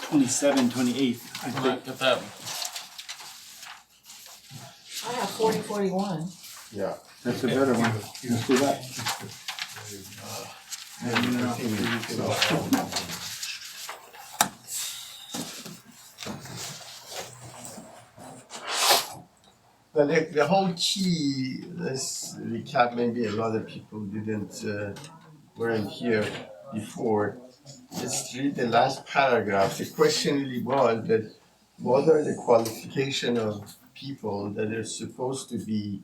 27, 28. I Can I think. get that? I have 40-41. Yeah. That's a better one. Let's do that. Well, the whole key, let's recap, maybe a lot of people weren't here before. Let's read the last paragraph. The question really was that what are the qualification of people that are supposed to be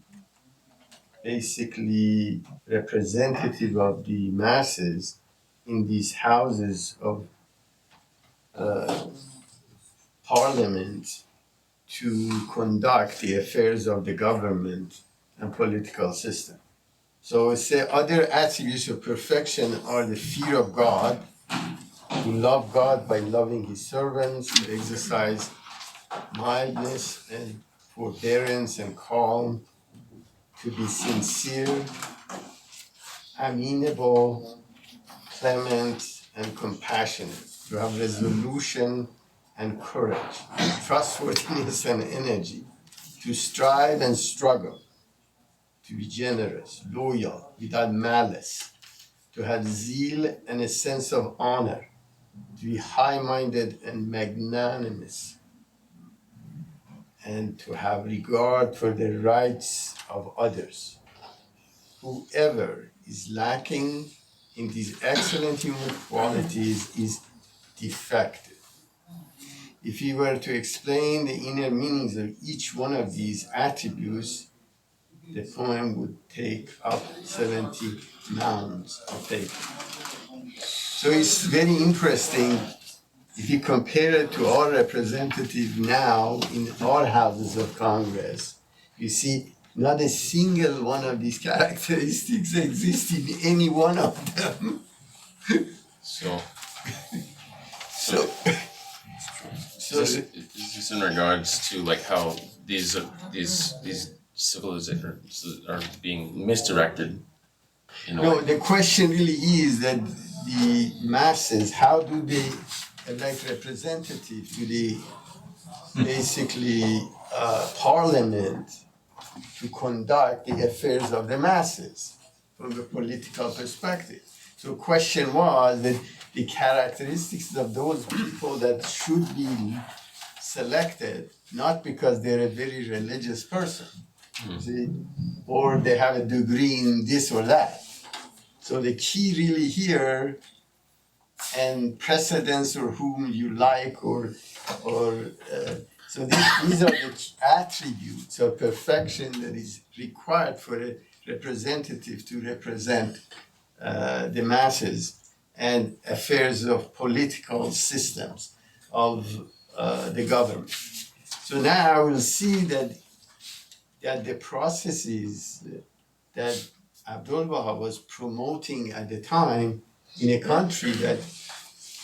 basically representative of the masses in these houses of parliament to conduct the affairs of the government and political system. So it's the other attributes of perfection are the fear of God, to love God by loving his servants, to exercise mildness and forbearance and calm, to be sincere, amenable, clement, and compassionate, to have resolution and courage, trustworthiness and energy, to strive and struggle, to be generous, loyal, without malice, to have zeal and a sense of honor, to be high-minded and magnanimous, and to have regard for the rights of others. Whoever is lacking in these excellent human qualities is defective. If you were to explain the inner meanings of each one of these attributes, the poem would take up 70 mounds of paper. So it's very interesting if you compare it to our representative now in our houses of Congress. You see, not a single one of these characteristics exists in any one of them. So So, is this in regards to like how these civilizations are being misdirected in a no, way? the question really is that the masses, how do they elect representatives to the basically parliament to conduct the affairs of the masses from the political perspective? So question was that the characteristics of those people that should be selected, not because they're a very religious person, see, or they have a degree in this or that. So the key really here, and precedence or whom you like, so these are the attributes of perfection that is required for a representative to represent the masses and affairs of political systems of the government. So now we'll see that the processes that Abdul Baha was promoting at the time in a country that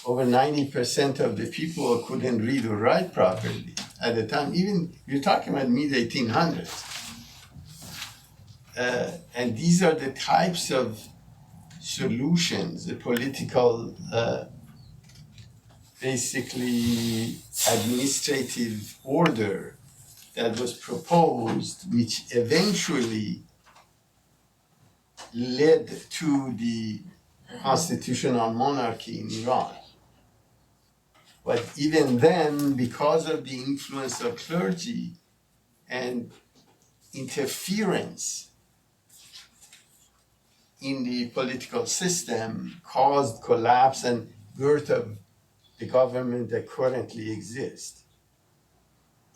over 90% of the people couldn't read or write properly at the time, even you're talking about mid-1800s. And these are the types of solutions, the political, basically administrative order that was proposed, which eventually led to the constitutional monarchy in Iran. But even then, because of the influence of clergy and interference in the political system, caused collapse and birth of the government that currently exists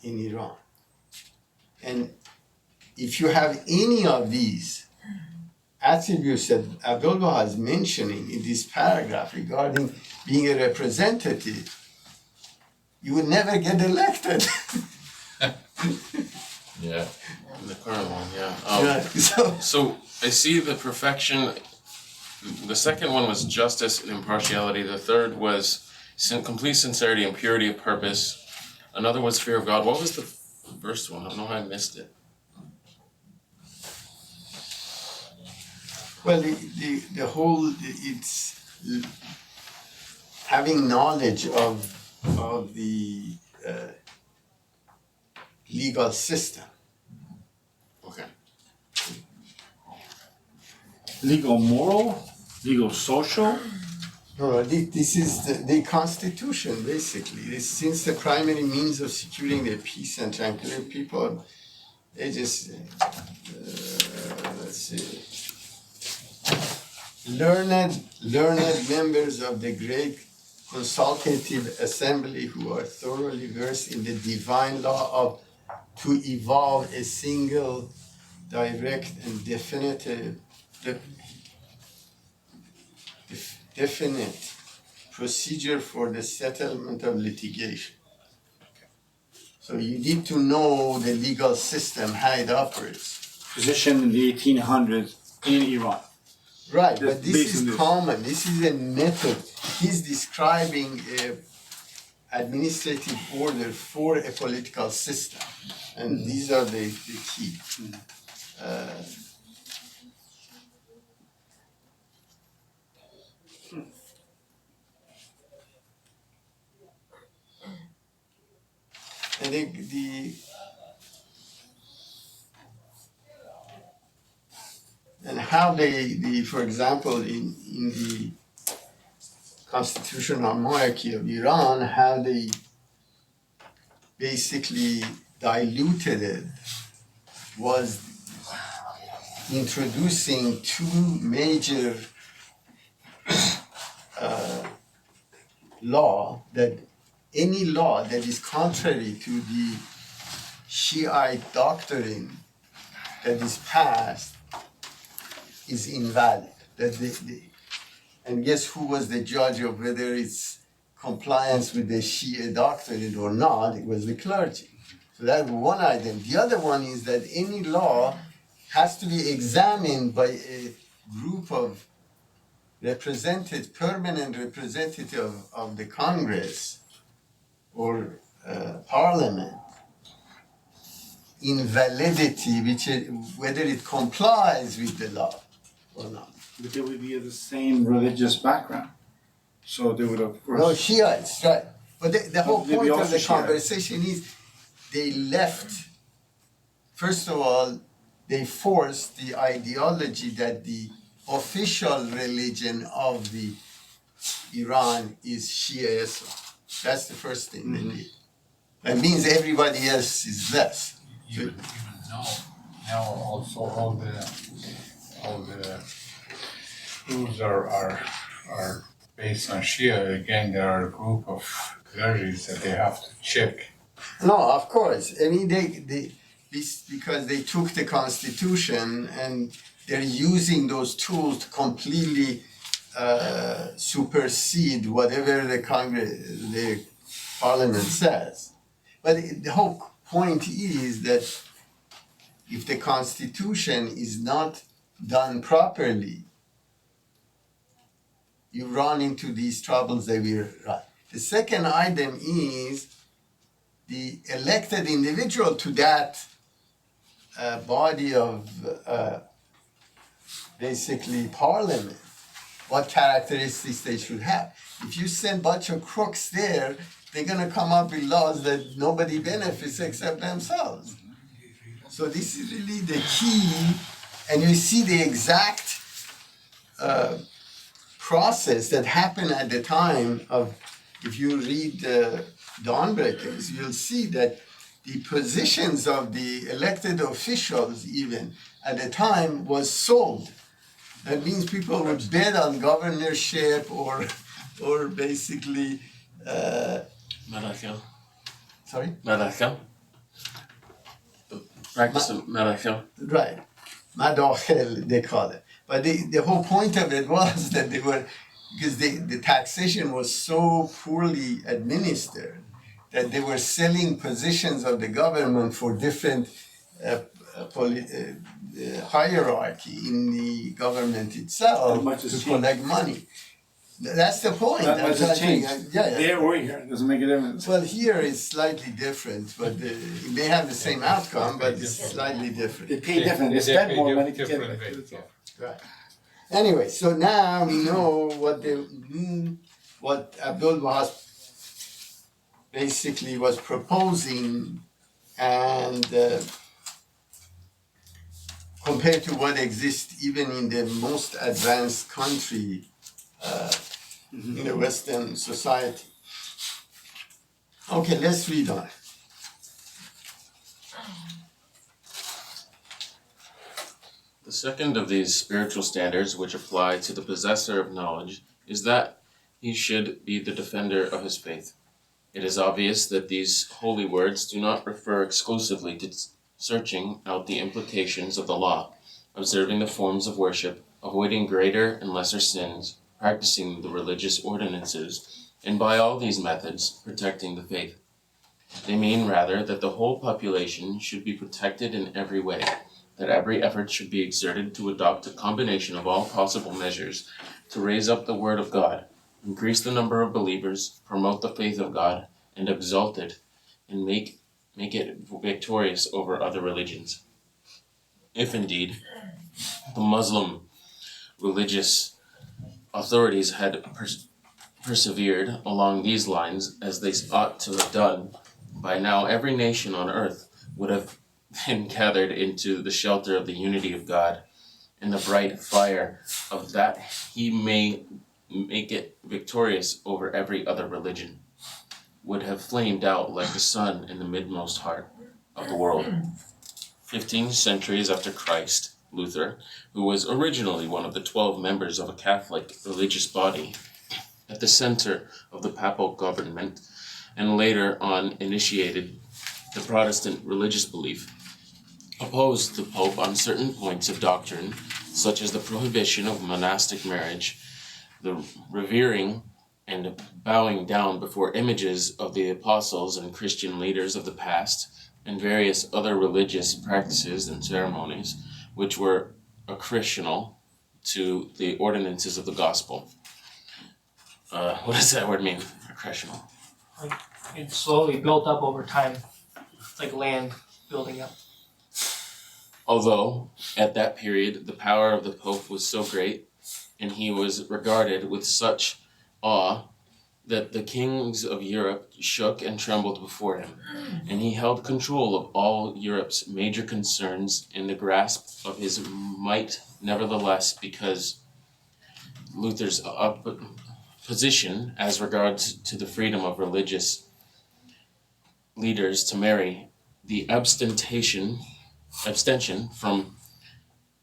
in Iran. And if you have any of these attributes that Abdul Baha is mentioning in this paragraph regarding being a representative, you would never get elected. Yeah, the current one, yeah. So I see the perfection. The second one was justice and impartiality. The third was complete sincerity and purity of purpose. Another was fear of God. What was the first one? I don't know how I missed it. Well, the whole, it's having knowledge of of the legal system. Okay. Legal moral, legal social. No, this is the Constitution, basically. Since the primary means of securing the peace and tranquility, people, they just, let's see. Learned members of the great consultative assembly who are thoroughly versed in the divine law of to evolve a single, direct, and definite procedure for the settlement of litigation. So you need to know the legal system, how it operates. Position in the 1800s in Iran. Right, Just but this based on is this. common. This is a method. He's describing a administrative order for a political system, and these are the key. And and how for example, in the constitutional monarchy of Iran, how they basically diluted it was introducing two major law that any law that is contrary to the Shiite doctrine that is passed is invalid. And guess who was the judge of whether it's compliance with the Shia doctrine or not? It was the clergy. So that's one item. The other one is that any law has to be examined by a group of permanent representative of the Congress or Parliament in validity, whether it complies with the law or not. But they would be of the same religious background. So they would, of course. No, Shiites, right. But the whole They'd be point of also the Shiite. conversation is they left, first of all, they forced the ideology that the official religion of the Iran is Shia Islam. That's the first thing they did. That means everybody else is less. Even now also all the rules are based on Shia. Again, there are a group of clergies that they have to check. No, of course. I mean, because they took the Constitution and they're using those tools to completely supersede whatever the Parliament says. But the whole point is that if the Constitution is not done properly, you run into these troubles that we run. The second item is the elected individual to that body of basically parliament, what characteristics they should have. If you send a bunch of crooks there, they're going to come up with laws that nobody benefits except themselves. So this is really the key, and you see the exact process that happened at the time of, if you read Dawnbreakers, you'll see that the positions of the elected officials even at the time was sold. That means people would bet on governorship or basically Madakhel. sorry? Madakhel. Practice of Madakhel. Right. Madakhel, they call it. But the whole point of it was that they were, because the taxation was so poorly administered that they were selling positions of the government for different hierarchy in the government itself Not much to has collect money. That's the point. That That's much has what I think. changed. Yeah. There or here, it doesn't make a difference. Well, here it's slightly different, but it may have the same outcome, but it's slightly different. They pay different, they spend more money to get it. Different way, yeah. Right. Anyway, so now we know what Abdul Wahab basically was proposing, and compared to what exists even in the most advanced country in the Western society. Okay, let's read on. The second of these spiritual standards which apply to the possessor of knowledge is that he should be the defender of his faith. It is obvious that these holy words do not refer exclusively to searching out the implications of the law, observing the forms of worship, avoiding greater and lesser sins, practicing the religious ordinances, and by all these methods protecting the faith. They mean rather that the whole population should be protected in every way, that every effort should be exerted to adopt a combination of all possible measures to raise up the word of God, increase the number of believers, promote the faith of God, and exalt it, and make it victorious over other religions. If indeed the Muslim religious authorities had persevered along these lines as they ought to have done, by now every nation on earth would have been gathered into the shelter of the unity of God and the bright fire of that he may make it victorious over every other religion, would have flamed out like the sun in the midmost heart of the world. 15 centuries after Christ, Luther, who was originally one of the 12 members of a Catholic religious body at the center of the papal government, and later on initiated the Protestant religious belief, opposed the Pope on certain points of doctrine, such as the prohibition of monastic marriage, the revering and bowing down before images of the apostles and Christian leaders of the past, and various other religious practices and ceremonies which were accretional to the ordinances of the gospel. What does that word mean, accretional? Like it slowly built up over time, like land building up. Although, at that period, the power of the Pope was so great, and he was regarded with such awe, that the kings of Europe shook and trembled before him, and he held control of all Europe's major concerns in the grasp of his might, nevertheless, because Luther's position as regards to the freedom of religious leaders to marry, the abstention from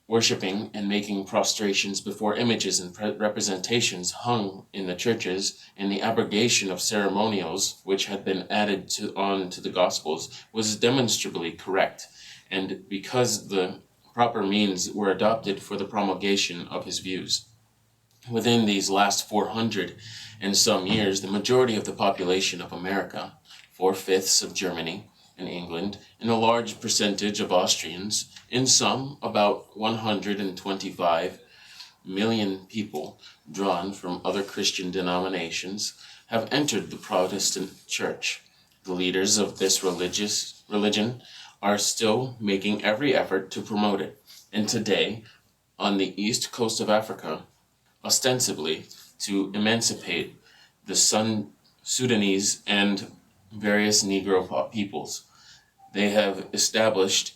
worshipping and making prostrations before images and representations hung in the churches, and the abrogation of ceremonials which had been added on to the Gospels was demonstrably correct, and because the proper means were adopted for the promulgation of his views. Within these last 400 and some years, the majority of the population of America, 4/5 of Germany and England, and a large percentage of Austrians, in sum about 125 million people drawn from other Christian denominations, have entered the Protestant Church. The leaders of this religion are still making every effort to promote it, and today, on the east coast of Africa, ostensibly to emancipate the Sudanese and various Negro peoples. They have established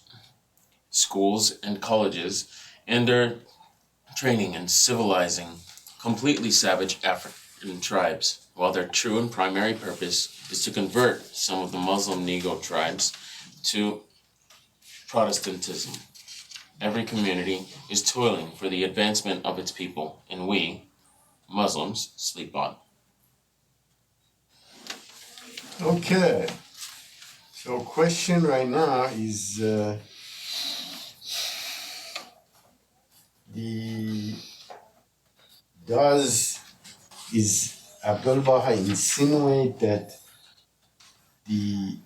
schools and colleges and are training and civilizing completely savage African tribes, while their true and primary purpose is to convert some of the Muslim Negro tribes to Protestantism. Every community is toiling for the advancement of its people, and we, Muslims, sleep on. Okay. So question right now is is Abdul Baha insinuate that the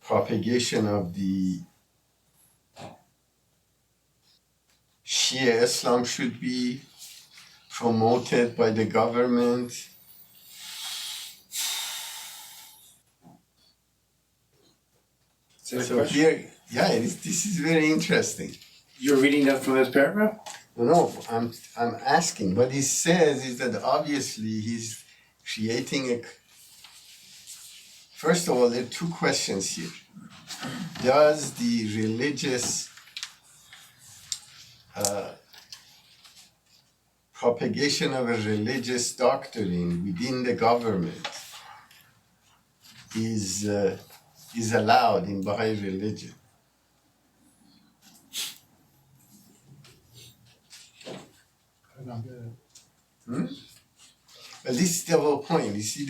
propagation of the Shia Islam should be promoted by the government? So here, this is very interesting. You're reading that from this paragraph? No, I'm asking. What he says is that obviously he's creating a First of all, there are two questions here. Does the religious propagation of a religious doctrine within the government is allowed in Baha'i religion? Well, this is the whole point. You see,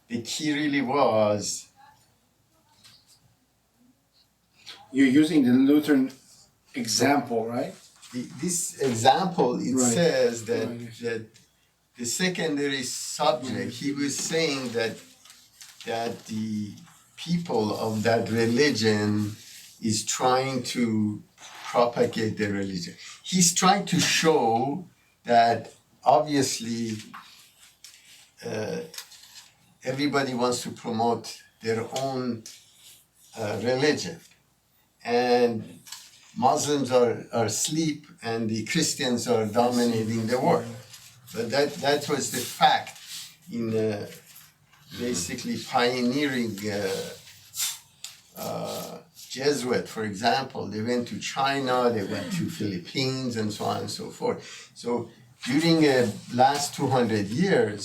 the key really was You're using the Lutheran example, right? this example. It Right. says that Right. that the secondary subject. He was saying that the people of that religion is trying to propagate their religion. He's trying to show that obviously everybody wants to promote their own religion, and Muslims are asleep and the Christians are dominating the world. But that was the fact in basically pioneering Jesuit, for example. They went to China, they went to Philippines, and so on and so forth. So during the last 200 years,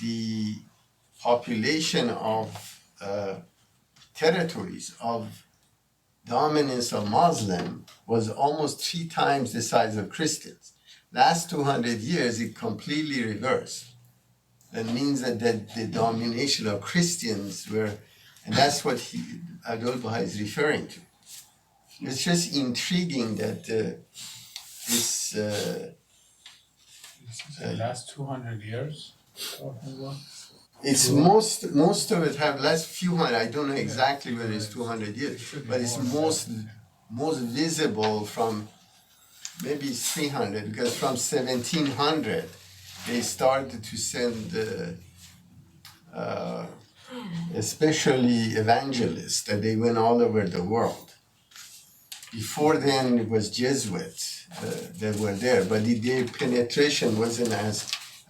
the population of territories of dominance of Muslim was almost 3 times the size of Christians. Last 200 years, it completely reversed. That means that the domination of Christians were, and that's what Abdul Baha is referring to. It's just intriguing that this. The last 200 years, talking about? It's most of it have less few hundred. I don't know exactly whether it's 200 years, but it's most visible from maybe 300, because from 1700 they started to send especially evangelists, that they went all over the world. Before then it was Jesuits that were there, but their penetration wasn't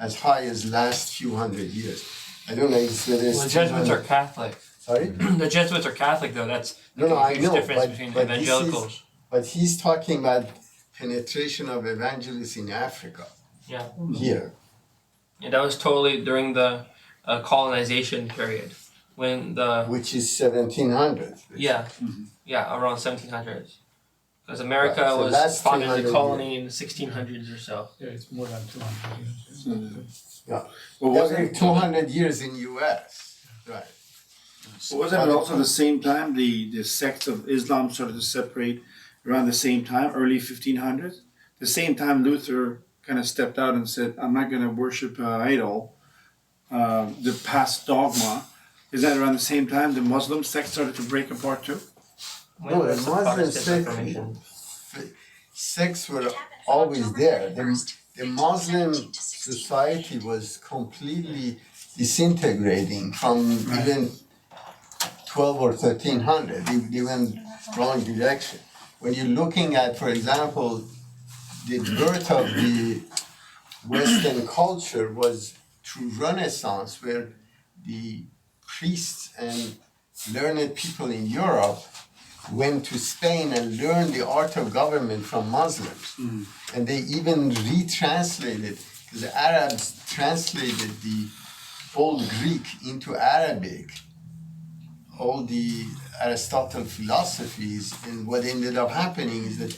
as high as last few hundred years. I don't know whether it's The Jesuits are Catholic. Sorry? The Jesuits are Catholic though, that's No, the I huge know, difference but- between but this is- evangelicals. But he's talking about penetration of evangelists in Africa, Yeah. here. Yeah, that was totally during the colonization period. When the Which is 1700. around 1700s. Because America Right, so was that's founded as 300 a colony in the 1600s or so. Yeah, it's more than 200 years. But Every 200 years in US, right. wasn't it also the same time the sects of Islam started to separate around the same time, early 1500s? The same time Luther kind of stepped out and said, I'm not going to worship idol, the past dogma. Is that around the same time the Muslim sects started to break apart too? When No, was the the Muslim Protestant sect- Reformation? Sects were always there. The Muslim society was completely disintegrating from even 12 or 1300. They went wrong direction. When you're looking at, for example, the birth of the Western culture was through Renaissance, where the priests and learned people in Europe went to Spain and learned the art of government from Muslims. And they even retranslated, because the Arabs translated the old Greek into Arabic, all the Aristotle philosophies, and what ended up happening is that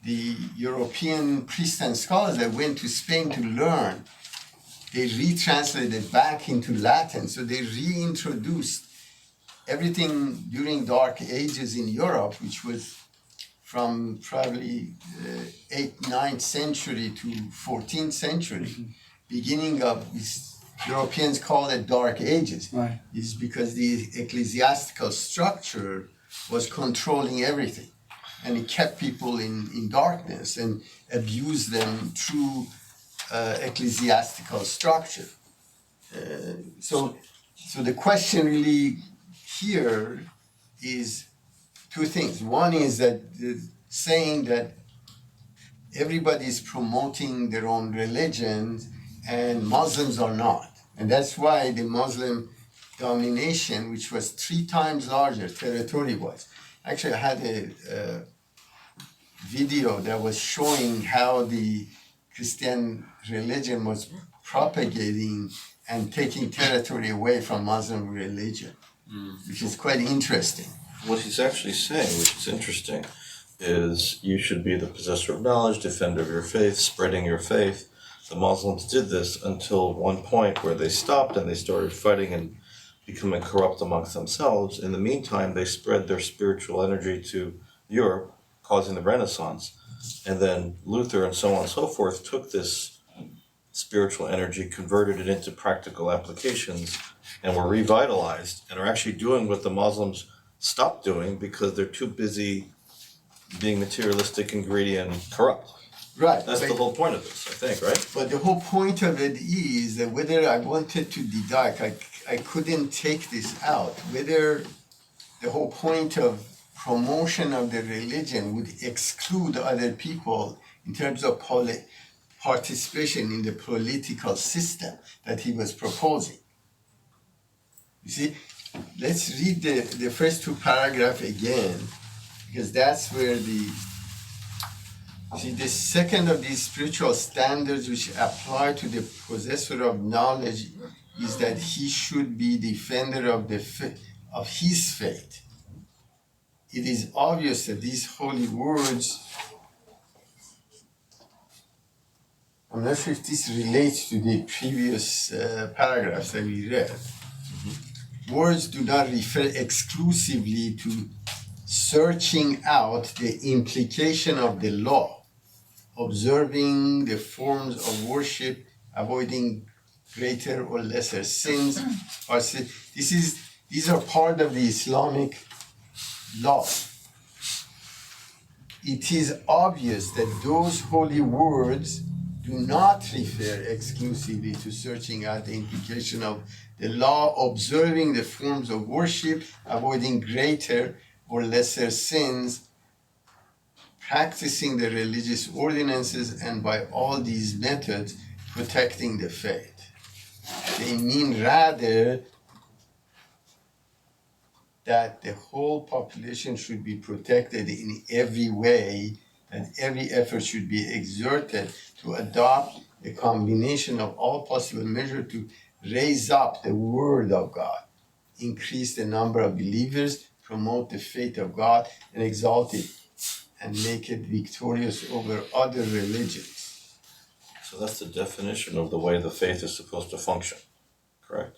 the European priests and scholars that went to Spain to learn, they retranslated back into Latin. So they reintroduced everything during Dark Ages in Europe, which was from probably 8th, 9th century to 14th century, beginning of this, Europeans call it Dark Ages, Right. is because the ecclesiastical structure was controlling everything. And it kept people in darkness and abused them through ecclesiastical structure. So the question really here is two things. One is that saying that everybody is promoting their own religion and Muslims are not. And that's why the Muslim domination, which was 3 times larger territory-wise. Actually, I had a video that was showing how the Christian religion was propagating and taking territory away from Muslim religion, which is quite interesting. What he's actually saying, which is interesting, is you should be the possessor of knowledge, defender of your faith, spreading your faith. The Muslims did this until one point where they stopped and they started fighting and becoming corrupt amongst themselves. In the meantime, they spread their spiritual energy to Europe, causing the Renaissance. And then Luther and so on and so forth took this spiritual energy, converted it into practical applications, and were revitalized and are actually doing what the Muslims stopped doing because they're too busy being materialistic and greedy and corrupt. Right. That's the whole point of this, I think, right? But the whole point of it is that whether I wanted to deduct, I couldn't take this out. Whether the whole point of promotion of the religion would exclude other people in terms of participation in the political system that he was proposing. You see, let's read the first 2 paragraphs again, because that's where the second of these spiritual standards which apply to the possessor of knowledge is that he should be defender of his faith. It is obvious that these holy words, I'm not sure if this relates to the previous paragraphs that we read. Words do not refer exclusively to searching out the implication of the law, observing the forms of worship, avoiding greater or lesser sins. These are part of the Islamic law. It is obvious that those holy words do not refer exclusively to searching out the implication of the law, observing the forms of worship, avoiding greater or lesser sins, practicing the religious ordinances, and by all these methods protecting the faith. They mean rather that the whole population should be protected in every way, and every effort should be exerted to adopt a combination of all possible measures to raise up the word of God, increase the number of believers, promote the faith of God, and exalt it, and make it victorious over other religions. So that's the definition of the way the faith is supposed to function, correct?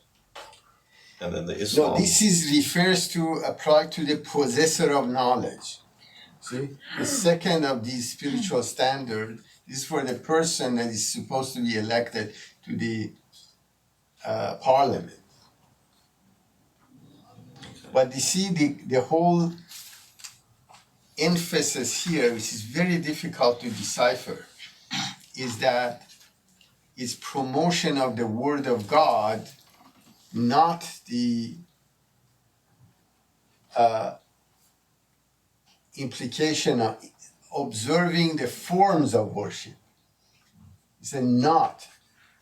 And then the Islam. No, this refers to apply to the possessor of knowledge. See, the second of these spiritual standards is for the person that is supposed to be elected to the parliament. But you see, the whole emphasis here, which is very difficult to decipher, is that it's promotion of the Word of God, not the implication of observing the forms of worship. It's a not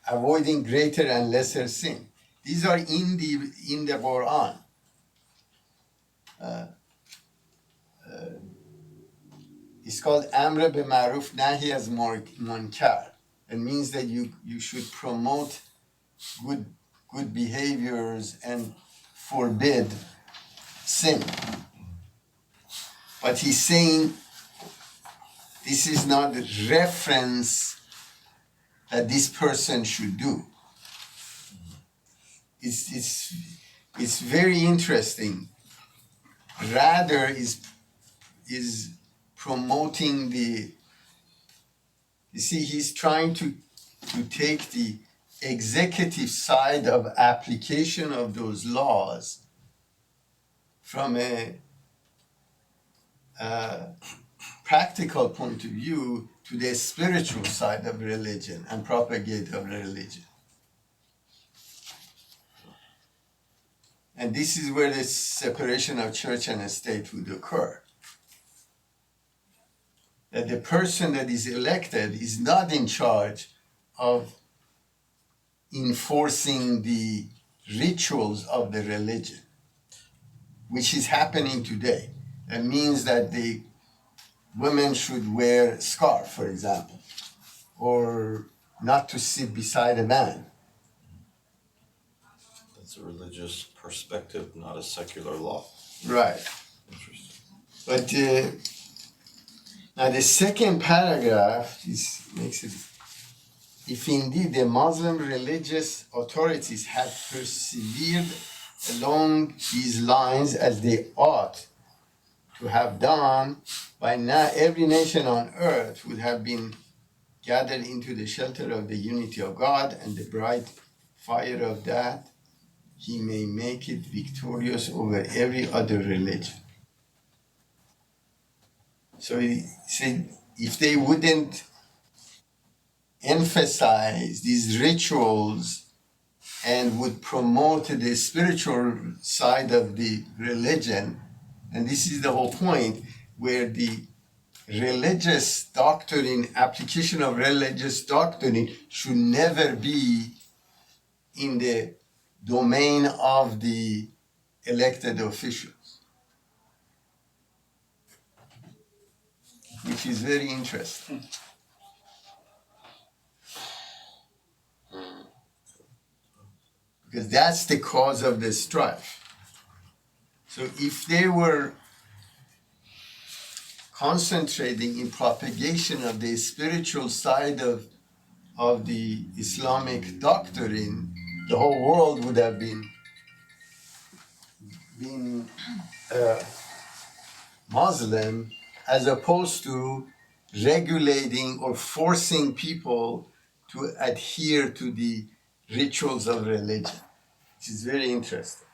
avoiding greater and lesser sin. These are in the Quran. It's called Amr be Maruf Nahi az Munkar. It means that you should promote good behaviors and forbid sin. But he's saying this is not the reference that this person should do. It's very interesting. Rather is promoting he's trying to take the executive side of application of those laws from a practical point of view to the spiritual side of religion and propagate of religion. And this is where the separation of church and state would occur. That the person that is elected is not in charge of enforcing the rituals of the religion, which is happening today. That means that the women should wear scarf, for example, or not to sit beside a man. That's a religious perspective, not a secular law. Right. Interesting. But now the second paragraph makes it, if indeed the Muslim religious authorities had persevered along these lines as they ought to have done, by now every nation on earth would have been gathered into the shelter of the unity of God, and the bright fire of that He may make it victorious over every other religion. So he said, if they wouldn't emphasize these rituals and would promote the spiritual side of the religion, and this is the whole point, where the religious doctrine, application of religious doctrine should never be in the domain of the elected officials, which is very interesting. Because that's the cause of the strife. So if they were concentrating in propagation of the spiritual side of the Islamic doctrine, the whole world would have been Muslim, as opposed to regulating or forcing people to adhere to the rituals of religion, which is very interesting.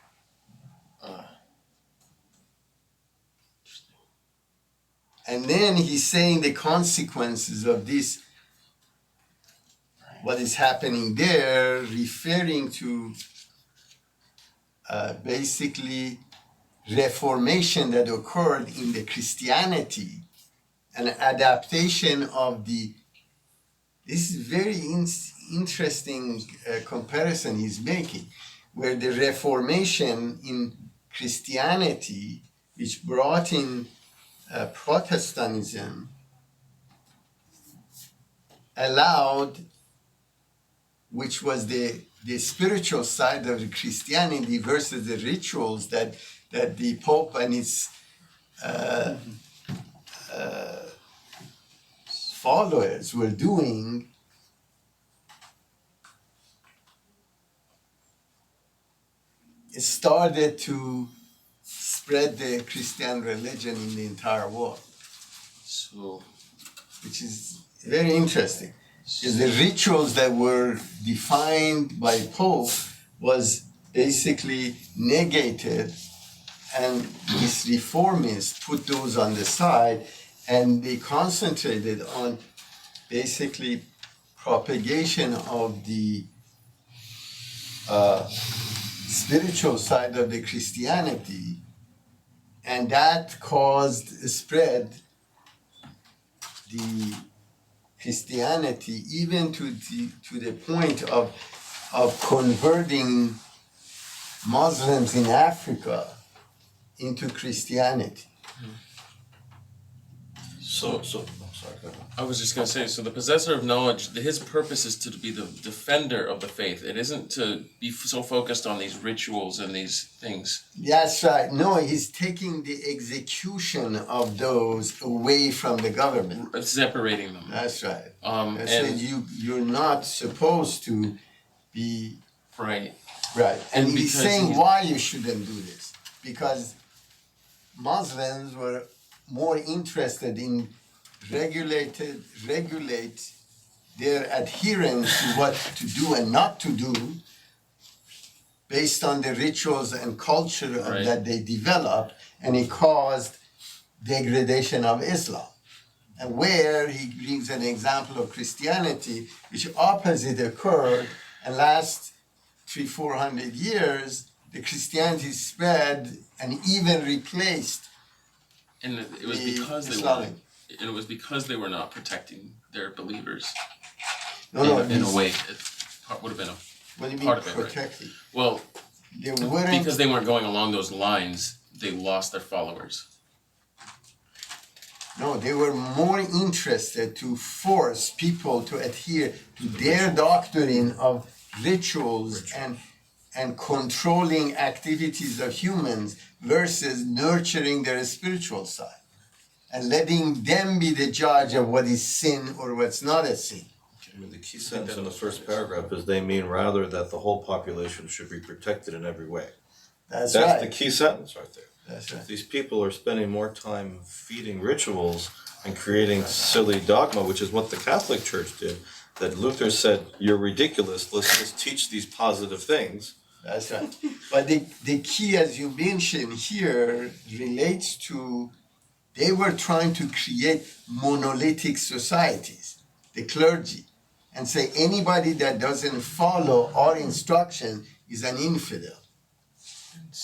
And then he's saying the consequences of this, what is happening there, referring to basically reformation that occurred in the Christianity, an adaptation of the, this is very interesting comparison he's making, where the Reformation in Christianity, which brought in Protestantism, allowed, which was the spiritual side of the Christianity versus the rituals that the Pope and his followers were doing, it started to spread the Christian religion in the entire world. So, Which is very interesting. Because the rituals that were defined by Pope was basically negated, and these reformists put those on the side, and they concentrated on basically propagation of the spiritual side of the Christianity, and that caused spread the Christianity even to the point of converting Muslims in Africa into Christianity. So, I'm sorry, go ahead. I was just gonna say, so the possessor of knowledge, his purpose is to be the defender of the faith. It isn't to be so focused on these rituals and these things. That's right. No, he's taking the execution of those away from the government. Separating them. That's right. And said you're not supposed to be right. right. And And he's because saying he's- why you shouldn't do this. Because Muslims were more interested in regulate their adherence to what to do and not to do based on the rituals and culture Right. that they developed, and it caused degradation of Islam. And where he brings an example of Christianity, which opposite occurred, and last 300-400 years, the Christianity spread and even replaced. And it was The because they were, Islamic. and it was because they were not protecting their believers. No, in a these- way, it would have been a What do you mean Part of it, right. protected? Well, They weren't. because they weren't going along those lines, they lost their followers. No, they were more interested to force people to adhere to their doctrine of rituals and controlling activities of humans versus nurturing their spiritual side and letting them be the judge of what is sin or what's not a sin. I mean, the key sentence in the first paragraph is they mean rather that the whole population should be protected in every way. That's That's the right. key sentence right there. That's right. These people are spending more time feeding rituals and creating silly dogma, which is what the Catholic Church did. That Luther said, you're ridiculous, let's just teach these positive things. That's right. But the key, as you mentioned here, relates to they were trying to create monolithic societies, the clergy, and say anybody that doesn't follow our instruction is an infidel.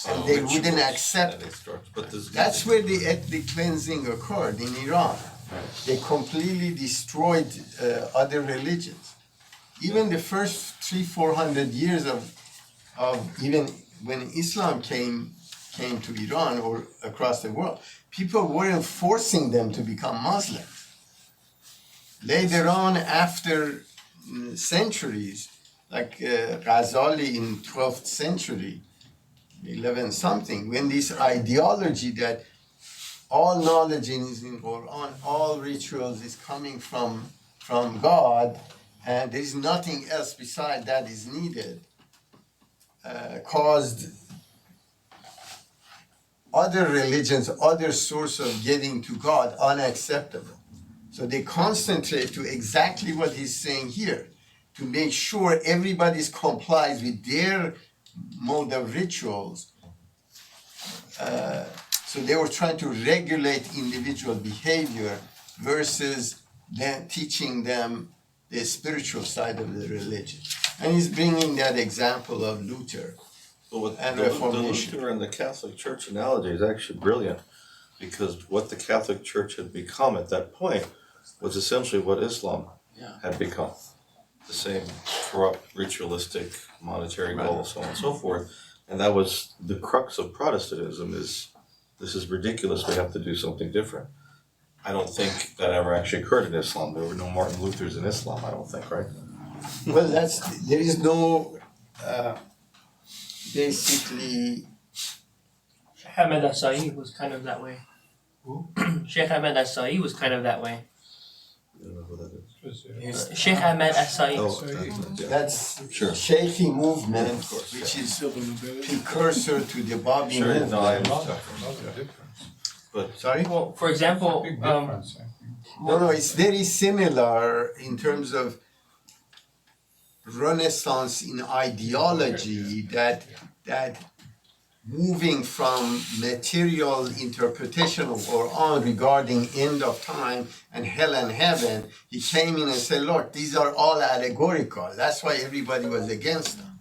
And they wouldn't accept it. But this, That's where the ethnic cleansing occurred in Iran. They completely destroyed other religions. Even the first 300-400 years of even when Islam came to Iran or across the world, people weren't forcing them to become Muslim. Later on, after centuries, like Ghazali in 12th century, 11 something, when this ideology that all knowledge is in Quran, all rituals is coming from God, and there is nothing else beside that is needed, caused other religions, other source of getting to God unacceptable. So they concentrate to exactly what he's saying here, to make sure everybody complies with their mode of rituals. So they were trying to regulate individual behavior versus then teaching them the spiritual side of the religion. And he's bringing that example of Luther. but what And the Reformation. Luther and the Catholic Church analogy is actually brilliant, because what the Catholic Church had become at that point was essentially what Islam had become. The same corrupt, ritualistic, monetary goals, so on and so forth. And that was the crux of Protestantism is, this is ridiculous, we have to do something different. I don't think that ever actually occurred in Islam. There were no Martin Luthers in Islam, I don't think, right? Well, there is no basically. Sheikh Ahmed Asai was kind of that way. Who? Sheikh Ahmed Asai was kind of that way. I don't know who that is. Sheikh Ahmed Asai. Oh, yeah. That's Sure. Shaykhi movement, Of course, which yeah. is precursor to the Babi Sure, movement. no, I Not understand. a difference. But Sorry? Well, for example, Big difference. No, it's very similar in terms of Renaissance in ideology that moving from material interpretation of Quran regarding end of time and hell and heaven, he came in and said, look, these are all allegorical. That's why everybody was against them.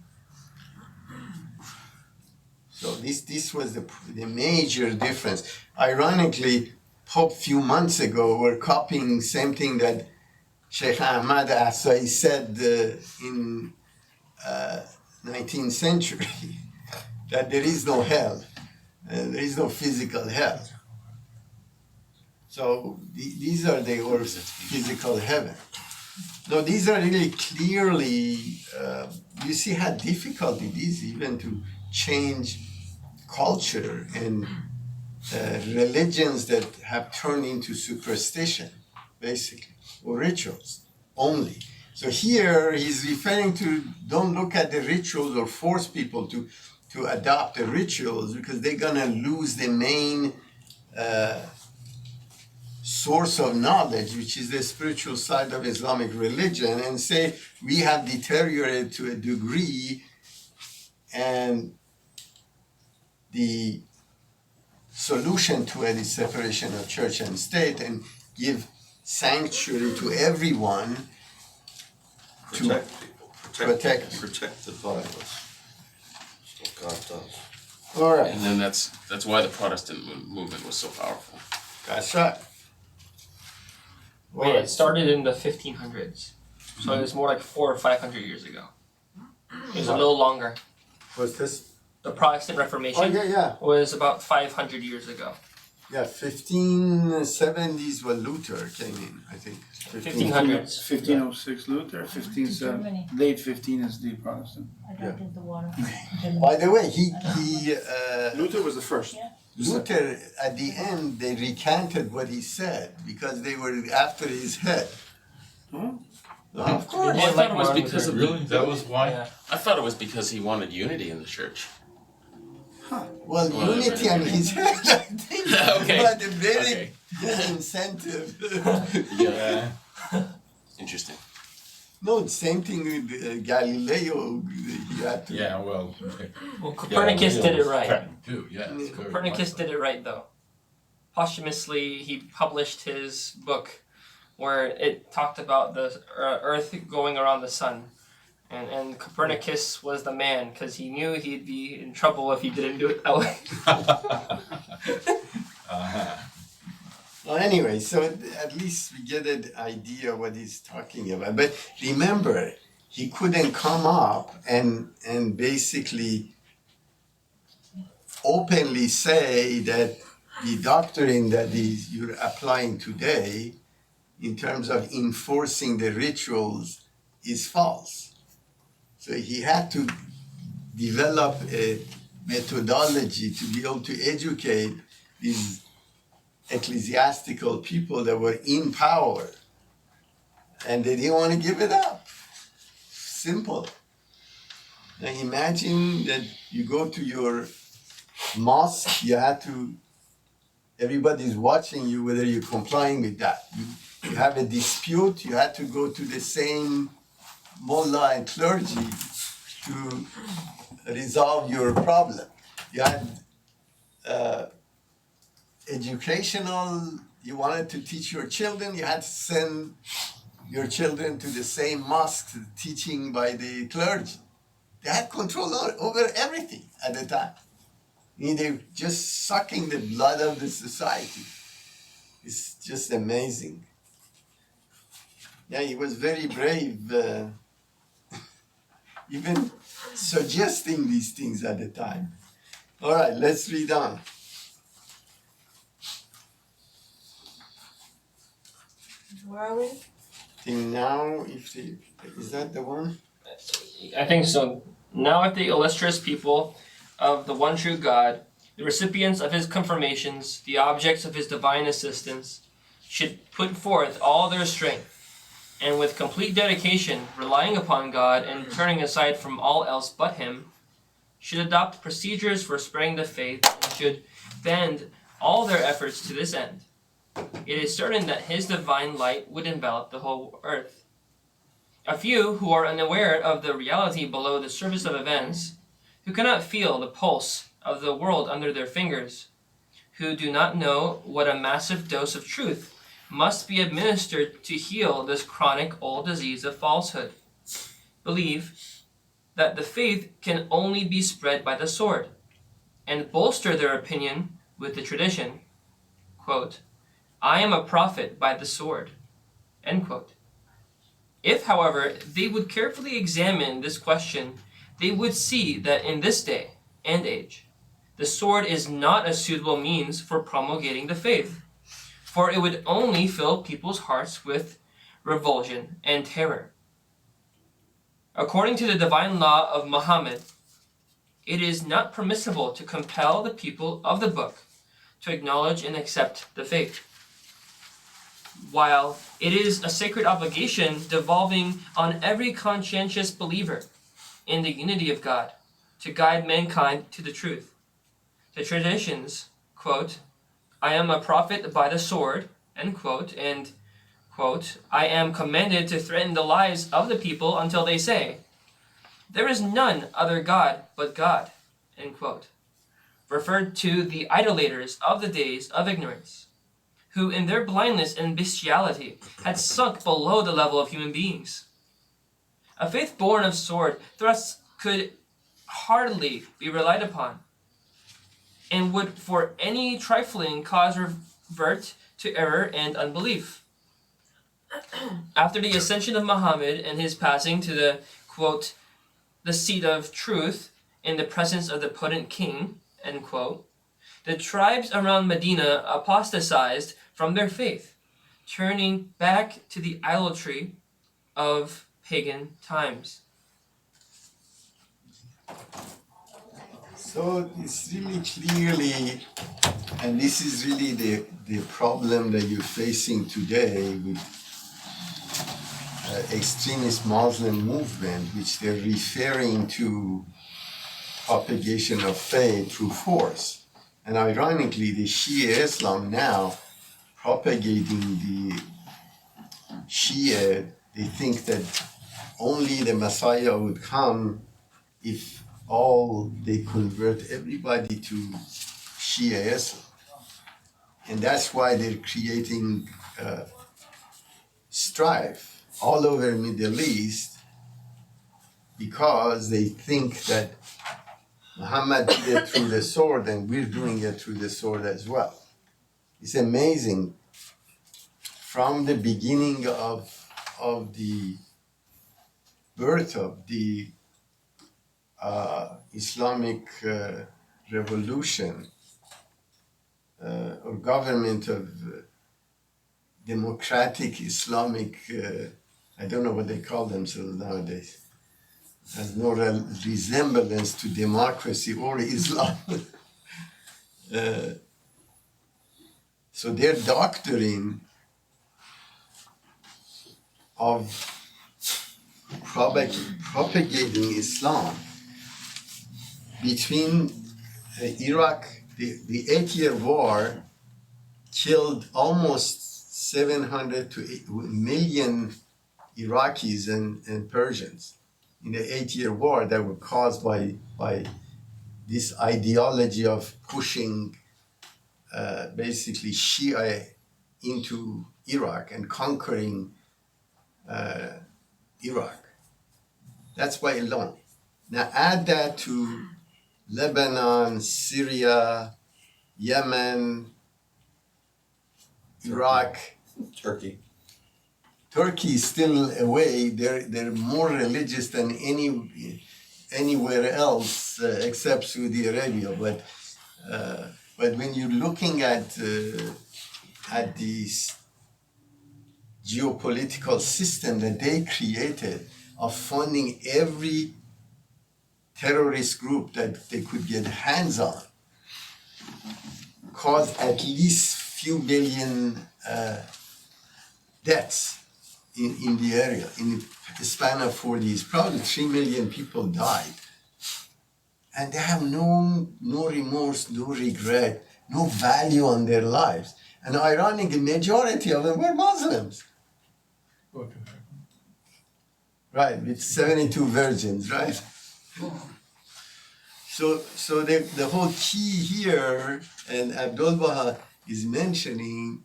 So this was the major difference. Ironically, Pope few months ago were copying same thing that Sheikh Ahmad Asai said in 19th century, that there is no hell, there is no physical hell. So these are the or physical heaven. No, these are really clearly, you see how difficult it is even to change culture and religions that have turned into superstition, basically, or rituals only. So here he's referring to don't look at the rituals or force people to adopt the rituals because they're gonna lose the main source of knowledge, which is the spiritual side of Islamic religion, and say we have deteriorated to a degree and the solution to it is separation of church and state and give sanctuary to everyone to protect people, protect. the populace. That's what God does. All right, And then that's why the Protestant movement was so powerful. that's right. Well, it started in the 1500s, so it was more like 400 or 500 years ago. It was a little longer. Was this? The Protestant Oh, Reformation yeah. was about 500 years ago. Yeah, 1570s when Luther came in, I think. 1500s. 1506 Luther, 1570, Germany. late 15 is the Protestant. I dumped in the water. By the way, Luther was the first. Yeah. Luther, at the end, they recanted what he said because they were after his head. Huh? Of course. Well, I thought it was Martin because of Really? That was why? Yeah. I thought it was because he wanted unity in the church. Well, Well, unity on his head, I think. Okay. But a very Okay. good incentive. Yeah. Interesting. No, same thing with Galileo. He had to. Yeah, well. Well, Copernicus did it right. Too, yeah. it's very Copernicus much did it right though. Posthumously, he published his book where it talked about the Earth going around the sun. And Copernicus was the man because he knew he'd be in trouble if he didn't do it that way. Well, anyway, so at least we get an idea what he's talking about. But remember, he couldn't come up and basically openly say that the doctrine that you're applying today in terms of enforcing the rituals is false. So he had to develop a methodology to be able to educate these ecclesiastical people that were in power. And they didn't want to give it up. Simple. Now imagine that you go to your mosque, everybody's watching you whether you're complying with that. You have a dispute, you had to go to the same mullah and clergy to resolve your problem. You had you wanted to teach your children, you had to send your children to the same mosque teaching by the clergy. They had control over everything at the time. They were just sucking the blood of the society. It's just amazing. Yeah, he was very brave, even suggesting these things at the time. All right, let's read on. Where are we? Till now, is that the one? I think so. Now if the illustrious people of the one true God, the recipients of his confirmations, the objects of his divine assistance, should put forth all their strength, and with complete dedication, relying upon God and turning aside from all else but him, should adopt procedures for spreading the faith and should bend all their efforts to this end. It is certain that his divine light would envelop the whole earth. A few who are unaware of the reality below the surface of events, who cannot feel the pulse of the world under their fingers, who do not know what a massive dose of truth must be administered to heal this chronic old disease of falsehood, believe that the faith can only be spread by the sword, and bolster their opinion with the tradition, quote, I am a prophet by the sword, end quote. If, however, they would carefully examine this question, they would see that in this day and age, the sword is not a suitable means for promulgating the faith, for it would only fill people's hearts with revulsion and terror. According to the divine law of Muhammad, it is not permissible to compel the people of the book to acknowledge and accept the faith, while it is a sacred obligation devolving on every conscientious believer in the unity of God to guide mankind to the truth. The traditions, quote, I am a prophet by the sword, end quote, and, quote, I am commanded to threaten the lives of the people until they say, there is none other God but God, end quote, referred to the idolaters of the days of ignorance, who in their blindness and bestiality had sunk below the level of human beings. A faith born of sword thrusts could hardly be relied upon, and would for any trifling cause revert to error and unbelief. After the ascension of Muhammad and his passing to the, quote, the seat of truth in the presence of the potent king, end quote, the tribes around Medina apostatized from their faith, turning back to the idolatry of pagan times. So it's really clearly, and this is really the problem that you're facing today with extremist Muslim movement, which they're referring to propagation of faith through force. And ironically, the Shia Islam now propagating the Shia, they think that only the Messiah would come if all they convert everybody to Shia Islam. And that's why they're creating strife all over Middle East, because they think that Muhammad did it through the sword and we're doing it through the sword as well. It's amazing. From the beginning of the birth of the Islamic revolution or government of democratic Islamic, I don't know what they call themselves nowadays, has no resemblance to democracy or Islam. So their doctrine of propagating Islam between Iraq, the 8-year war killed almost 700 to 1 million Iraqis and Persians in the 8-year war that were caused by this ideology of pushing basically Shia into Iraq and conquering Iraq. That's why alone. Now add that to Lebanon, Syria, Yemen, Iraq. Turkey. Turkey is still away. They're more religious than anywhere else except Saudi Arabia. But when you're looking at this geopolitical system that they created of funding every terrorist group that they could get hands on, caused at least few billion deaths in the area. In the span of 4 years, probably 3 million people died. And they have no remorse, no regret, no value on their lives. And ironically, majority of them were Muslims. Right, with 72 virgins, right? So the whole key here, and Abdul Baha is mentioning,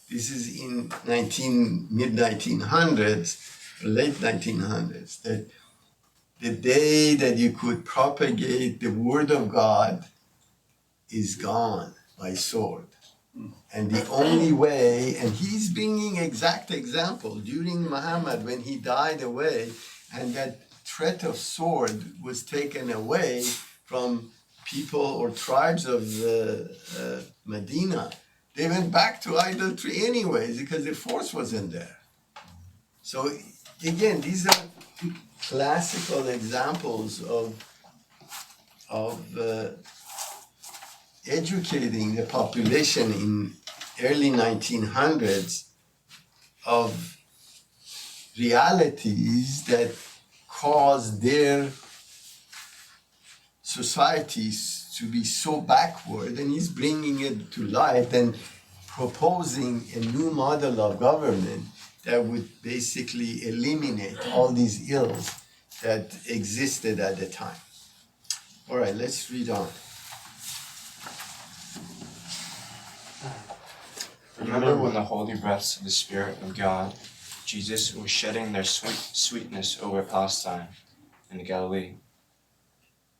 this is in mid-1900s, late 1900s, that the day that you could propagate the word of God is gone by sword. And the only way, and he's bringing exact example, during Muhammad when he died away, and that threat of sword was taken away from people or tribes of Medina, they went back to idolatry anyways because the force wasn't there. So again, these are classical examples of educating the population in early 1900s of realities that caused their societies to be so backward, and he's bringing it to light and proposing a new model of government that would basically eliminate all these ills that existed at the time. All right, let's read on. Remember when the holy breaths of the Spirit of God, Jesus, was shedding their sweetness over Palestine and Galilee,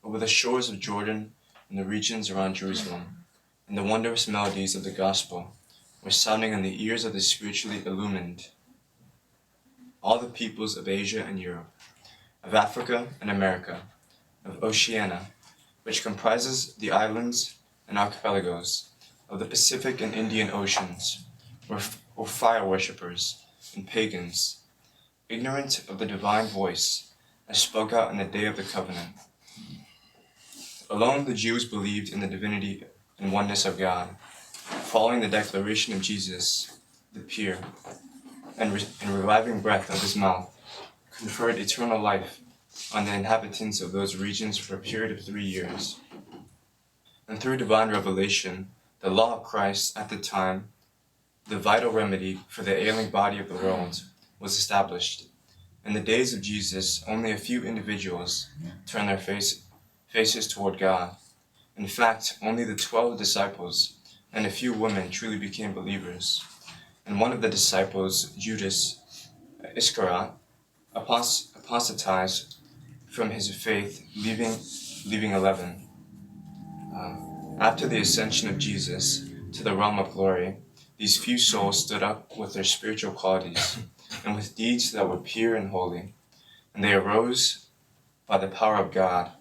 over the shores of Jordan and the regions around Jerusalem, and the wondrous melodies of the gospel were sounding in the ears of the spiritually illumined. All the peoples of Asia and Europe of Africa and America, of Oceania, which comprises the islands and archipelagos of the Pacific and Indian Oceans, were fire worshippers and pagans, ignorant of the divine voice that spoke out in the day of the covenant. Alone the Jews believed in the divinity and oneness of God, following the declaration of Jesus, the pure and reviving breath of his mouth, conferred eternal life on the inhabitants of those regions for a period of 3 years. And through divine revelation, the law of Christ at the time, the vital remedy for the ailing body of the world, was established. In the days of Jesus, only a few individuals turned their faces toward God. In fact, only the 12 disciples and a few women truly became believers. And one of the disciples, Judas Iscariot, apostatized from his faith, leaving 11. After the ascension of Jesus to the realm of glory, these few souls stood up with their spiritual qualities and with deeds that were pure and holy, and they arose by the power of God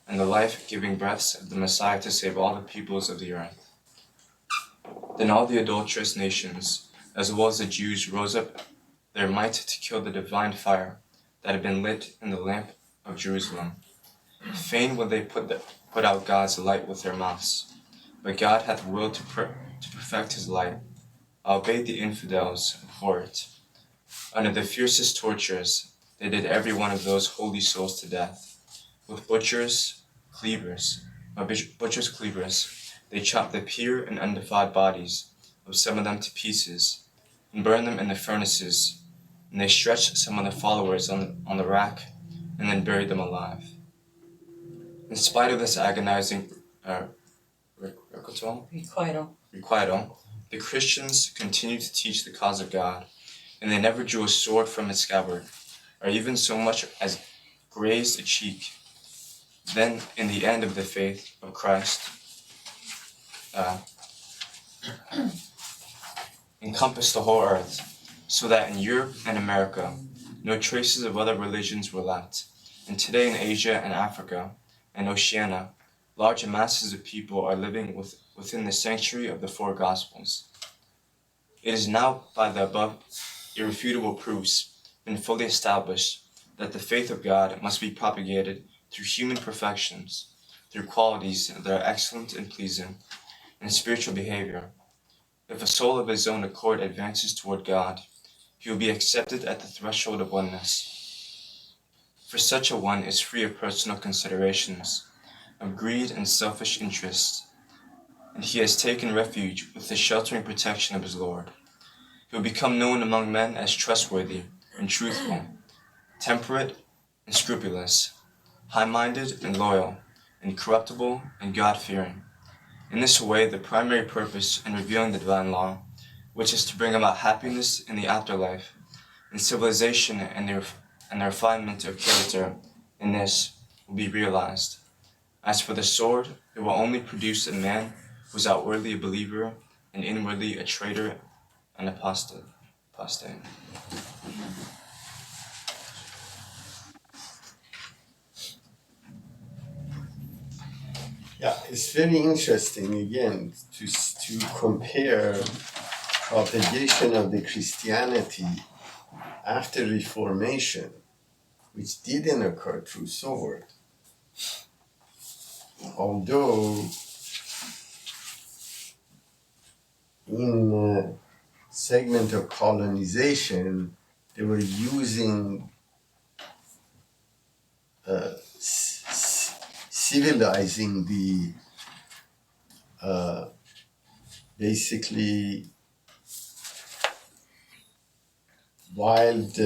and the life-giving breaths of the Messiah to save all the peoples of the earth. Then all the adulterous nations, as well as the Jews, rose up their might to kill the divine fire that had been lit in the lamp of Jerusalem. Fain would they put out God's light with their mouths, but God hath willed to perfect his light, albeit the infidels abhor it. Under the fiercest tortures, they did every one of those holy souls to death. With butchers' cleavers, they chopped the pure and undefiled bodies of some of them to pieces, and burned them in the furnaces, and they stretched some of the followers on the rack, and then buried them alive. In spite of this agonizing requital, the Christians continued to teach the cause of God, and they never drew a sword from its scabbard, or even so much as grazed a cheek. Then, in the end of the faith of Christ, encompassed the whole earth, so that in Europe and America, no traces of other religions were left. And today in Asia and Africa and Oceania, large masses of people are living within the sanctuary of the four Gospels. It is now, by the above irrefutable proofs, been fully established that the faith of God must be propagated through human perfections, through qualities that are excellent and pleasing, and spiritual behavior. If a soul of his own accord advances toward God, he will be accepted at the threshold of oneness. For such a one is free of personal considerations, of greed and selfish interest, and he has taken refuge with the sheltering protection of his Lord. He will become known among men as trustworthy and truthful, temperate and scrupulous, high-minded and loyal, incorruptible and God-fearing. In this way, the primary purpose in revealing the divine law, which is to bring about happiness in the afterlife, and civilization and the refinement of character in this, will be realized. As for the sword, it will only produce a man who is outwardly a believer and inwardly a traitor and apostate. Yeah, it's very interesting again to compare propagation of the Christianity after Reformation, which didn't occur through sword. Although in a segment of colonization, they were using civilizing the basically wild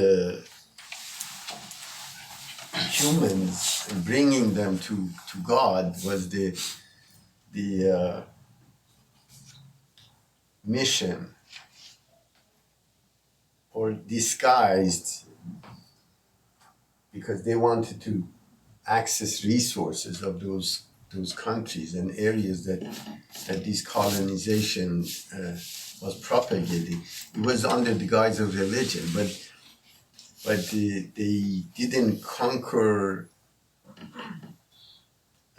humans and bringing them to God was the mission, or disguised because they wanted to access resources of those countries and areas that this colonization was propagating. It was under the guise of religion, but but they didn't conquer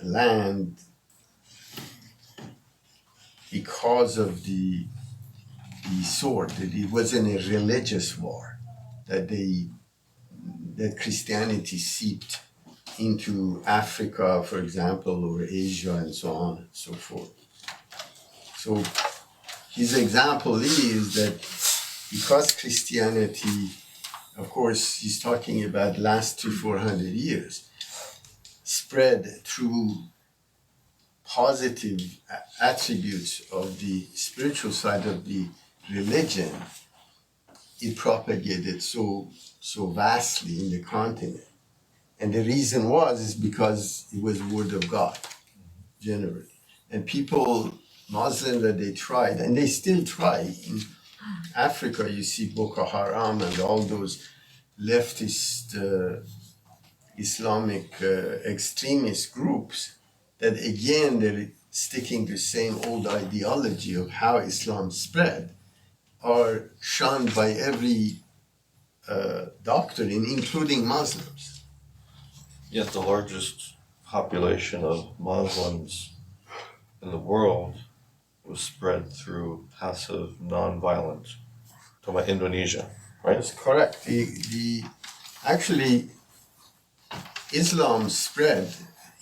land because of the sword. That it wasn't a religious war, that Christianity seeped into Africa, for example, or Asia, and so on and so forth. So his example is that because Christianity, of course, he's talking about last 400 years, spread through positive attributes of the spiritual side of the religion, it propagated so vastly in the continent. And the reason is because it was word of God, generally. And people, Muslims, that they tried, and they still try. In Africa, you see Boko Haram and all those leftist Islamic extremist groups that, again, they're sticking to the same old ideology of how Islam spread, are shunned by every doctrine, including Muslims. Yet the largest population of Muslims in the world was spread through passive, non-violent. Talking about Indonesia, right? That's correct. Actually, Islam spread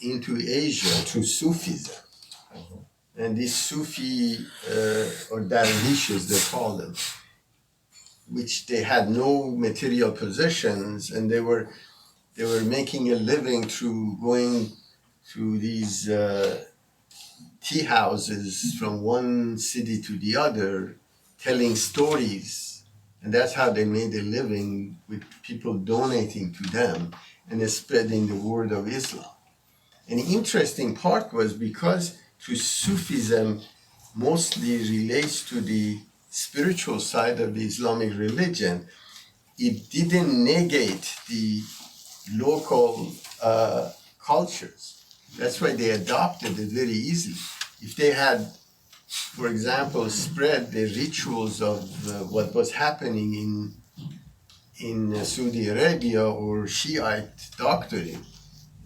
into Asia through Sufism. And these Sufi, or Darwishes, they call them, which they had no material possessions, and they were making a living through going through these tea houses from one city to the other, telling stories. And that's how they made a living, with people donating to them and spreading the word of Islam. And the interesting part was, because through Sufism mostly relates to the spiritual side of the Islamic religion, it didn't negate the local cultures. That's why they adopted it very easily. If they had, for example, spread the rituals of what was happening in Saudi Arabia or Shiite doctrine,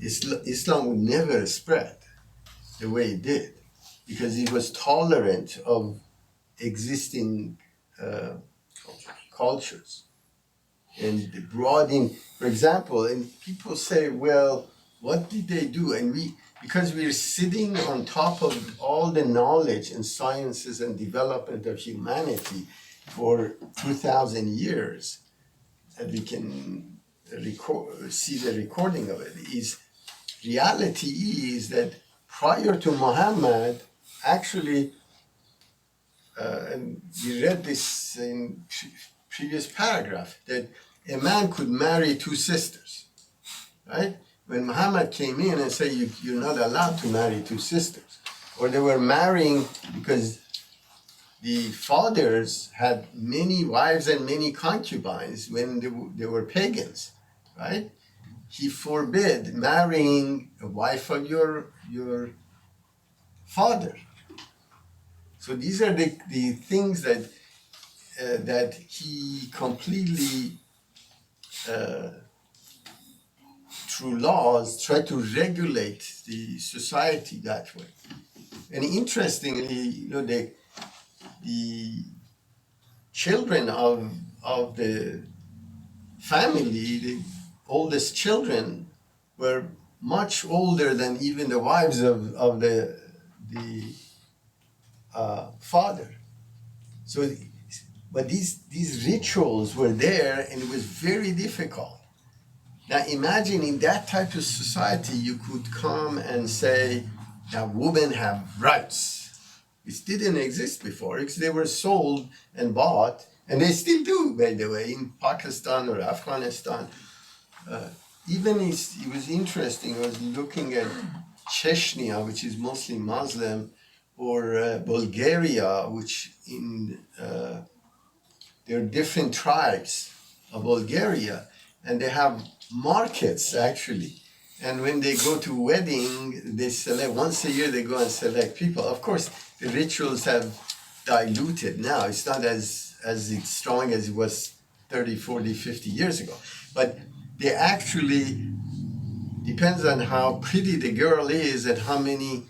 Islam would never spread the way it did, because it was tolerant of existing cultures. And brought in, for example, and people say, well, what did they do? And because we're sitting on top of all the knowledge and sciences and development of humanity for 2,000 years, and we can see the recording of it, reality is that prior to Muhammad, actually, and we read this in previous paragraph, that a man could marry two sisters, right? When Muhammad came in and said, you're not allowed to marry two sisters, or they were marrying because the fathers had many wives and many concubines when they were pagans, right? He forbid marrying a wife of your father. So these are the things that he completely, through laws, tried to regulate the society that way. And interestingly, the children of the family, the oldest children, were much older than even the wives of the father. So, but these rituals were there, and it was very difficult. Now imagine in that type of society, you could come and say that women have rights, which didn't exist before, because they were sold and bought, and they still do, by the way, in Pakistan or Afghanistan. Even it was interesting, I was looking at Chechnya, which is mostly Muslim, or Bulgaria, which there are different tribes of Bulgaria, and they have markets actually. And when they go to wedding, they select, once a year they go and select people. Of course, the rituals have diluted now. It's not as strong as it was 30, 40, 50 years ago. but they actually depends on how pretty the girl is and how many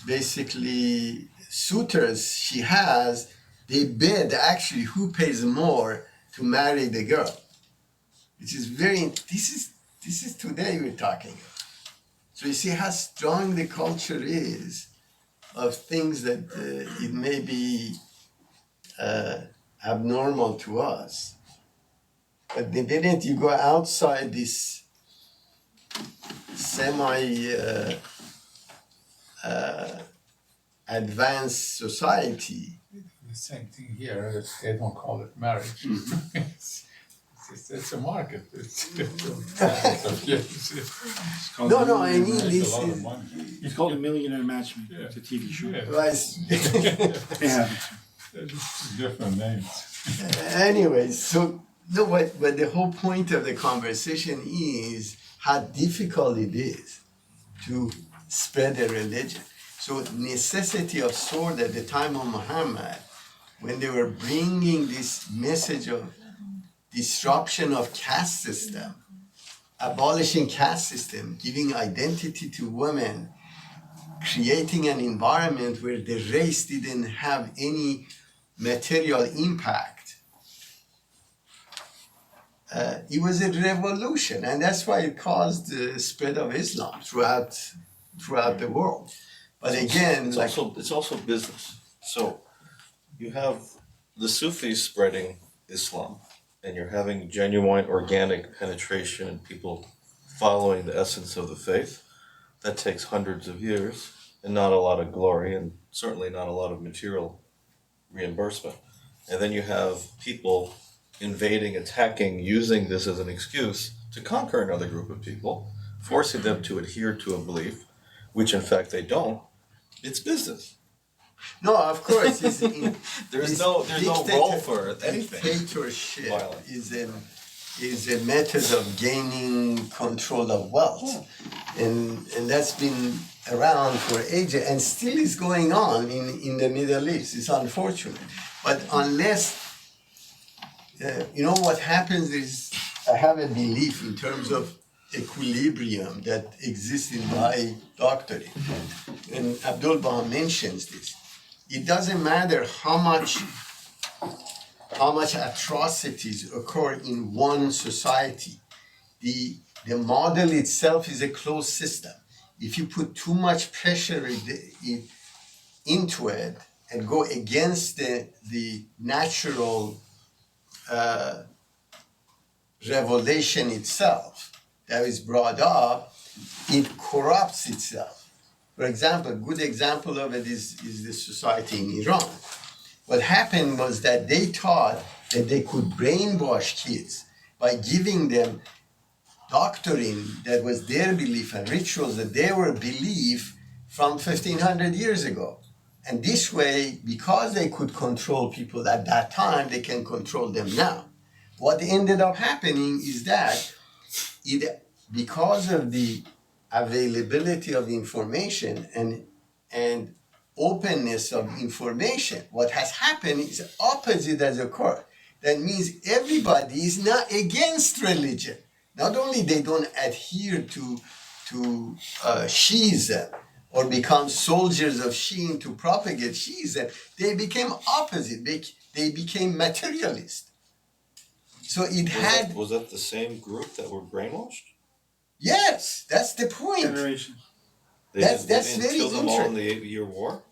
basically suitors she has. They bid actually who pays more to marry the girl, which is very. This is today we're talking about. So you see how strong the culture is of things that it may be abnormal to us. But the minute you go outside this advanced society, The same thing here, they don't call it marriage. It's a market. It's no, I mean Make a this lot of is money. It's called a Millionaire Matchmaker. Yeah. It's a TV show. Yeah, They have it. they're just different names. anyway, so no, but the whole point of the conversation is how difficult it is to spread a religion. So necessity of sword at the time of Muhammad, when they were bringing this message of disruption of caste system, abolishing caste system, giving identity to women, creating an environment where the race didn't have any material impact. It was a revolution, and that's why it caused the spread of Islam throughout the world. But again, It's also business. So you have the Sufis spreading Islam, and you're having genuine organic penetration and people following the essence of the faith. That takes hundreds of years and not a lot of glory, and certainly not a lot of material reimbursement. And then you have people invading, attacking, using this as an excuse to conquer another group of people, forcing them to adhere to a belief, which in fact they don't. It's business. no, of course, There's no role for anything. Dictatorship Violent. is a method of gaining control of wealth, and that's been around for ages and still is going on in the Middle East. It's unfortunate, but unless what happens is, I have a belief in terms of equilibrium that exists in my doctrine, and Abdul Baha mentions this. It doesn't matter how much atrocities occur in one society. The model itself is a closed system. If you put too much pressure into it and go against the natural revelation itself that is brought up, it corrupts itself. For example, a good example of it is the society in Iran. What happened was that they thought that they could brainwash kids by giving them doctrine that was their belief and rituals that they were belief from 1500 years ago. And this way, because they could control people at that time, they can control them now. What ended up happening is that because of the availability of information and openness of information, what has happened is the opposite has occurred. That means everybody is not against religion. Not only they don't adhere to Shiism or become soldiers of Shiism to propagate Shiism, they became opposite. They became materialist. So Was that the same group that were brainwashed? Yes, that's the point. Generation. They That's didn't very kill them all in interesting. the 8-year war?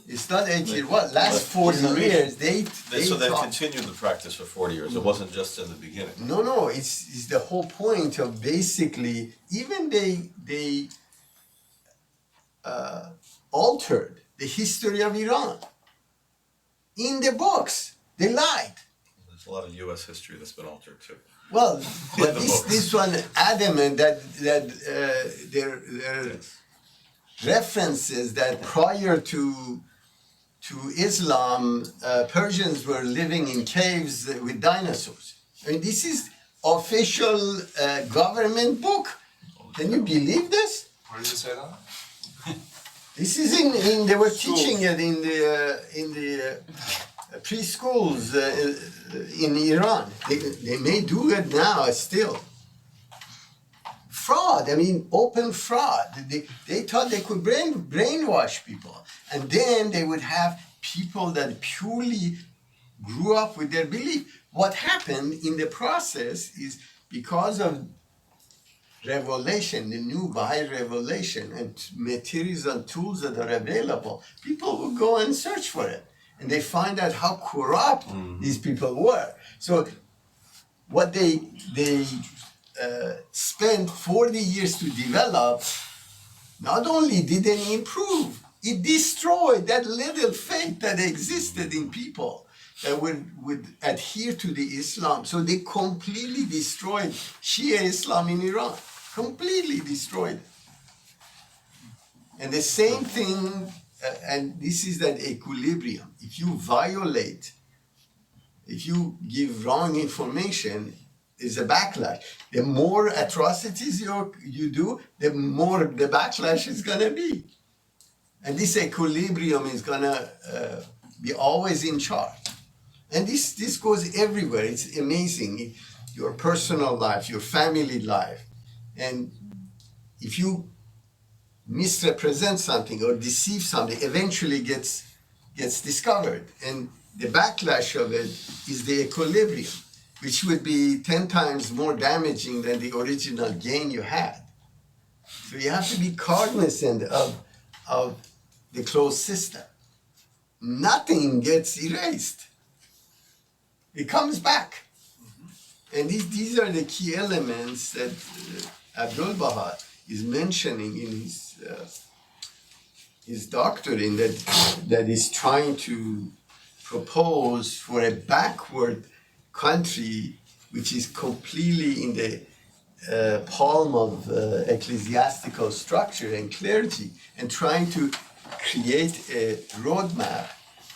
It's not 8 years. What? Last 40 years, they So they thought- continued the practice for 40 years. It wasn't just in the beginning. No, it's the whole point of basically, even they altered the history of Iran. In the books, they lied. There's a lot of U.S. history that's been altered too. Well, but the this books. one adamant that their references that prior to Islam, Persians were living in caves with dinosaurs. I mean, this is official government book. Can you believe this? Where does it say that? This is in they were teaching it in the preschools in Iran. They may do it now still. Fraud, I mean, open fraud. They thought they could brainwash people. And then they would have people that purely grew up with their belief. What happened in the process is because of revelation, the new Baha'i revelation, and materials and tools that are available, people will go and search for it. And they find out how corrupt these people were. So what they spent 40 years to develop, not only didn't improve, it destroyed that little faith that existed in people that would adhere to the Islam. So they completely destroyed Shia Islam in Iran. Completely destroyed it. And the same thing, and this is that equilibrium. If you violate, if you give wrong information, there's a backlash. The more atrocities you do, the more the backlash is gonna be. And this equilibrium is gonna be always in charge. And this goes everywhere. It's amazing. Your personal life, your family life. And if you misrepresent something or deceive something, eventually gets discovered. And the backlash of it is the equilibrium, which would be 10 times more damaging than the original gain you had. So you have to be cognizant of the closed system. Nothing gets erased. It comes back. And these are the key elements that Abdul Baha is mentioning in his doctrine that is trying to propose for a backward country which is completely in the palm of ecclesiastical structure and clergy, and trying to create a roadmap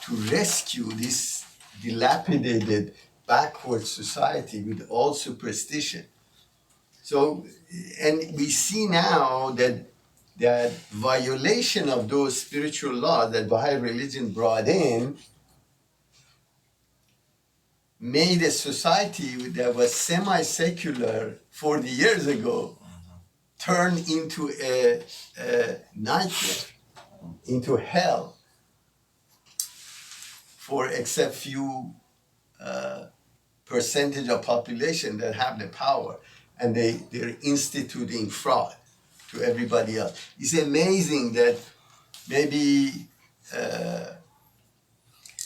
to rescue this dilapidated backward society with all superstition. So, and we see now that violation of those spiritual laws that Baha'i religion brought in made a society that was semi-secular 40 years ago turn into a nightmare, into hell, for except few percentage of population that have the power, and they're instituting fraud to everybody else. It's amazing that maybe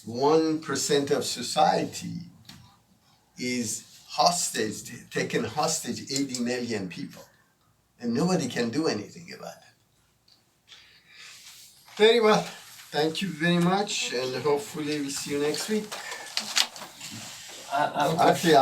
1% of society is hostage, taken hostage 80 million people, and nobody can do anything about it. Very well. Thank you very much, and hopefully we'll see you next week. Actually,